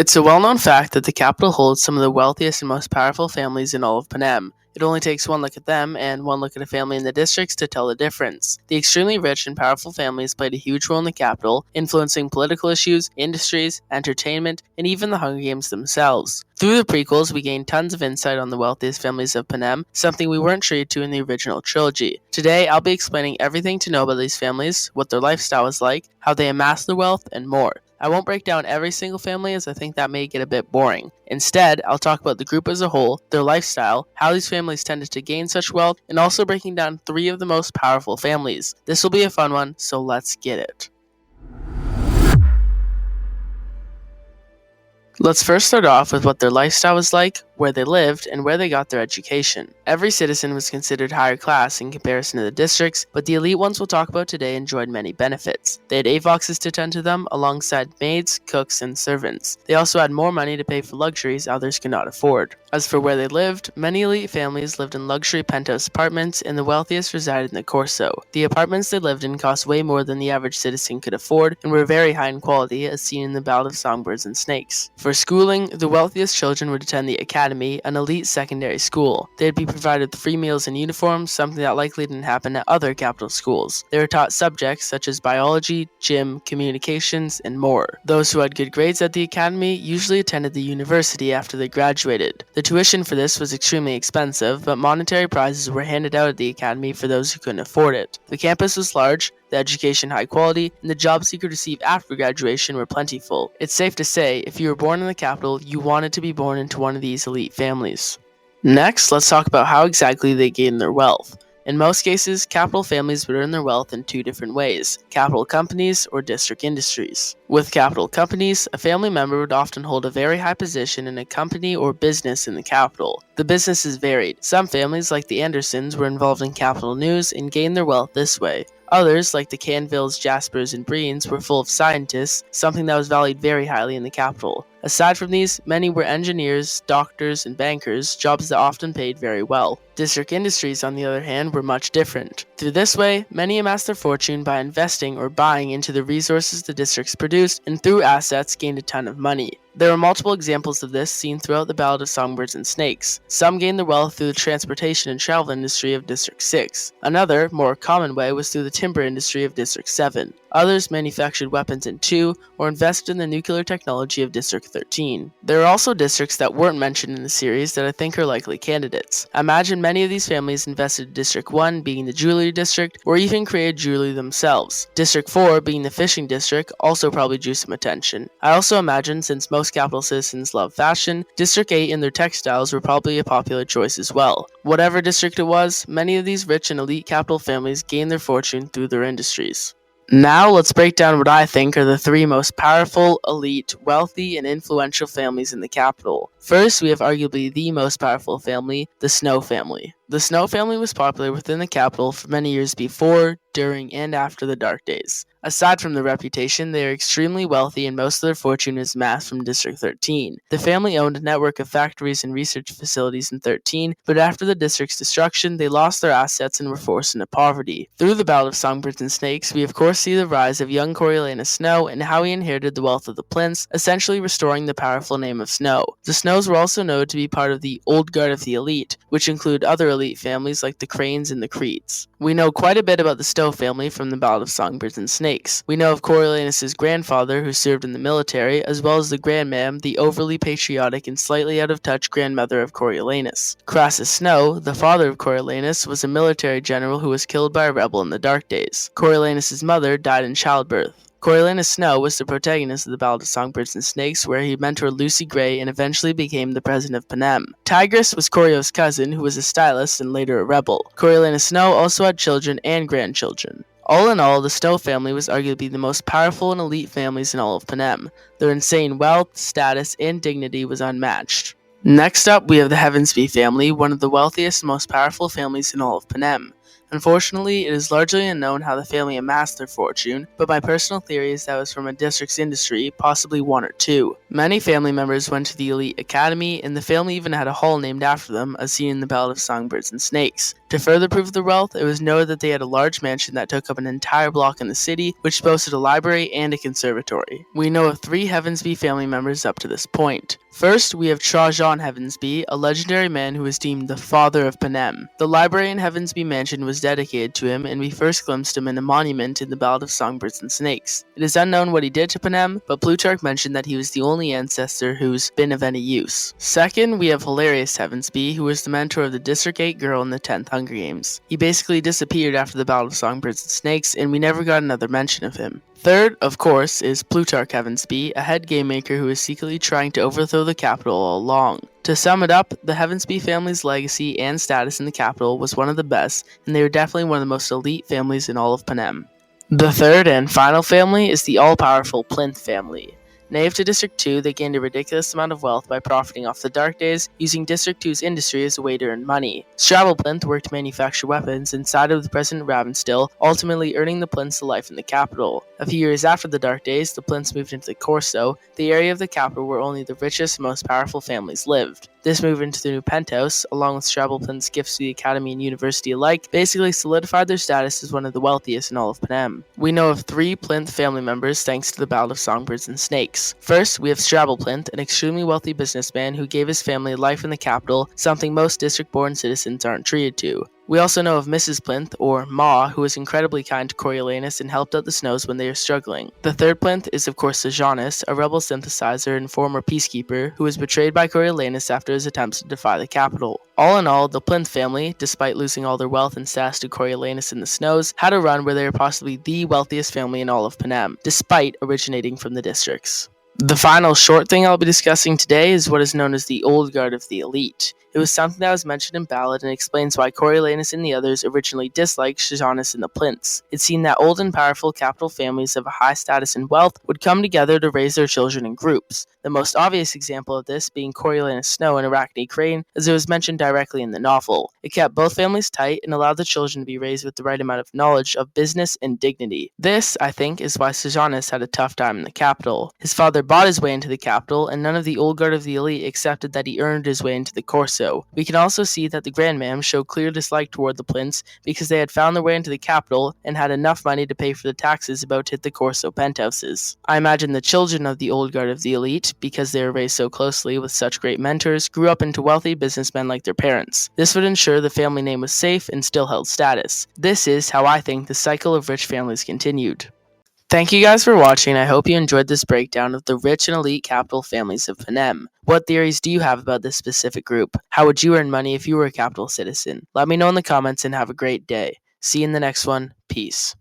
It's a well-known fact that the capital holds some of the wealthiest and most powerful families in all of Panem. It only takes one look at them and one look at a family in the districts to tell the difference. The extremely rich and powerful families played a huge role in the capital, influencing political issues, industries, entertainment, and even the Hunger Games themselves. Through the prequels, we gained tons of insight on the wealthiest families of Panem, something we weren't treated to in the original trilogy. Today, I'll be explaining everything to know about these families, what their lifestyle is like, how they amass their wealth, and more. I won't break down every single family as I think that may get a bit boring. Instead, I'll talk about the group as a whole, their lifestyle, how these families tended to gain such wealth, and also breaking down 3 of the most powerful families. This will be a fun one, so let's get it. Let's first start off with what their lifestyle was like, where they lived, and where they got their education. Every citizen was considered higher class in comparison to the districts, but the elite ones we'll talk about today enjoyed many benefits. They had avoxes to tend to them, alongside maids, cooks, and servants. They also had more money to pay for luxuries others could not afford. As for where they lived, many elite families lived in luxury penthouse apartments, and the wealthiest resided in the Corso. The apartments they lived in cost way more than the average citizen could afford, and were very high in quality, as seen in the Ballad of Songbirds and Snakes. For schooling, the wealthiest children would attend the Academy, an elite secondary school. They'd be provided with free meals and uniforms, something that likely didn't happen at other capital schools. They were taught subjects such as biology, gym, communications, and more. Those who had good grades at the Academy usually attended the university after they graduated. The tuition for this was extremely expensive, but monetary prizes were handed out at the Academy for those who couldn't afford it. The campus was large, the education high quality, and the jobs you could receive after graduation were plentiful. It's safe to say, if you were born in the capital, you wanted to be born into one of these elite families. Next, let's talk about how exactly they gained their wealth. In most cases, capital families would earn their wealth in 2 different ways: capital companies or district industries. With capital companies, a family member would often hold a very high position in a company or business in the capital. The businesses varied. Some families, like the Andersons, were involved in capital news and gained their wealth this way. Others, like the Canvilles, Jaspers, and Breens, were full of scientists, something that was valued very highly in the capital. Aside from these, many were engineers, doctors, and bankers, jobs that often paid very well. District industries, on the other hand, were much different. Through this way, many amassed their fortune by investing or buying into the resources the districts produced, and through assets gained a ton of money. There are multiple examples of this seen throughout the Ballad of Songbirds and Snakes. Some gained their wealth through the transportation and travel industry of District 6. Another, more common way was through the timber industry of District 7. Others manufactured weapons in 2, or invested in the nuclear technology of District 13. There are also districts that weren't mentioned in the series that I think are likely candidates. I imagine many of these families invested in District 1 being the jewelry district, or even created jewelry themselves. District 4 being the fishing district also probably drew some attention. I also imagine, since most capital citizens love fashion, District 8 and their textiles were probably a popular choice as well. Whatever district it was, many of these rich and elite capital families gained their fortune through their industries. Now let's break down what I think are the 3 most powerful, elite, wealthy, and influential families in the capital. First, we have arguably the most powerful family, the Snow family. The Snow family was popular within the capital for many years before, during, and after the Dark Days. Aside from their reputation, they are extremely wealthy and most of their fortune is amassed from District 13. The family owned a network of factories and research facilities in 13, but after the district's destruction, they lost their assets and were forced into poverty. Through the Ballad of Songbirds and Snakes, we of course see the rise of young Coriolanus Snow and how he inherited the wealth of the Plinths, essentially restoring the powerful name of Snow. The Snows were also known to be part of the Old Guard of the Elite, which include other elite families like the Cranes and the Creeds. We know quite a bit about the Stowe family from the Ballad of Songbirds and Snakes. We know of Coriolanus' grandfather, who served in the military, as well as the grandmam, the overly patriotic and slightly out-of-touch grandmother of Coriolanus. Crassus Snow, the father of Coriolanus, was a military general who was killed by a rebel in the Dark Days. Coriolanus' mother died in childbirth. Coriolanus Snow was the protagonist of the Ballad of Songbirds and Snakes, where he mentored Lucy Gray and eventually became the president of Panem. Tigris was Corio's cousin, who was a stylist and later a rebel. Coriolanus Snow also had children and grandchildren. All in all, the Stowe family was arguably the most powerful and elite families in all of Panem. Their insane wealth, status, and dignity was unmatched. Next up, we have the Heavensby family, one of the wealthiest and most powerful families in all of Panem. Unfortunately, it is largely unknown how the family amassed their fortune, but my personal theory is that it was from a district's industry, possibly 1 or 2. Many family members went to the elite academy, and the family even had a hall named after them, as seen in the Ballad of Songbirds and Snakes. To further prove their wealth, it was noted that they had a large mansion that took up an entire block in the city, which boasted a library and a conservatory. We know of 3 Heavensby family members up to this point. First, we have Trajan Heavensby, a legendary man who is deemed the father of Panem. The library in Heavensby Mansion was dedicated to him, and we first glimpsed him in a monument in the Ballad of Songbirds and Snakes. It is unknown what he did to Panem, but Plutarch mentioned that he was the only ancestor who's been of any use. Second, we have Hilarious Heavensby, who was the mentor of the District 8 girl in the 10th Hunger Games. He basically disappeared after the Ballad of Songbirds and Snakes, and we never got another mention of him. Third, of course, is Plutarch Heavensby, a head game maker who is secretly trying to overthrow the capital all along. To sum it up, the Heavensby family's legacy and status in the capital was one of the best, and they were definitely one of the most elite families in all of Panem. The third and final family is the all-powerful Plinth family. Native to District 2, they gained a ridiculous amount of wealth by profiting off the Dark Days, using District 2's industry as a way to earn money. Strabo Plinth worked to manufacture weapons and sided with President Ravenstill, ultimately earning the Plinths a life in the capital. A few years after the Dark Days, the Plinths moved into the Corso, the area of the capital where only the richest and most powerful families lived. This move into the new penthouse, along with Strabo Plinth's gifts to the academy and university alike, basically solidified their status as one of the wealthiest in all of Panem. We know of 3 Plinth family members thanks to the Ballad of Songbirds and Snakes. First, we have Strabo Plinth, an extremely wealthy businessman who gave his family life in the capital, something most district-born citizens aren't treated to. We also know of Mrs. Plinth, or Ma, who was incredibly kind to Coriolanus and helped out the Snows when they were struggling. The third Plinth is of course Sejanus, a rebel synthesizer and former peacekeeper who was betrayed by Coriolanus after his attempts to defy the capital. All in all, the Plinth family, despite losing all their wealth and status to Coriolanus and the Snows, had a run where they were possibly the wealthiest family in all of Panem, despite originating from the districts. The final short thing I'll be discussing today is what is known as the Old Guard of the Elite. It was something that was mentioned in Ballad and explains why Coriolanus and the others originally disliked Sejanus and the Plinths. It seemed that old and powerful capital families of a high status and wealth would come together to raise their children in groups. The most obvious example of this being Coriolanus Snow and Arachne Crane, as it was mentioned directly in the novel. It kept both families tight and allowed the children to be raised with the right amount of knowledge of business and dignity. This, I think, is why Sejanus had a tough time in the capital. His father bought his way into the capital, and none of the Old Guard of the Elite accepted that he earned his way into the Corso. We can also see that the Grandmam showed clear dislike toward the Plinths because they had found their way into the capital and had enough money to pay for the taxes about to hit the Corso penthouses. I imagine the children of the Old Guard of the Elite, because they were raised so closely with such great mentors, grew up into wealthy businessmen like their parents. This would ensure the family name was safe and still held status. This is how I think the cycle of rich families continued. Thank you guys for watching. I hope you enjoyed this breakdown of the rich and elite capital families of Panem. What theories do you have about this specific group? How would you earn money if you were a capital citizen? Let me know in the comments and have a great day. See you in the next one. Peace.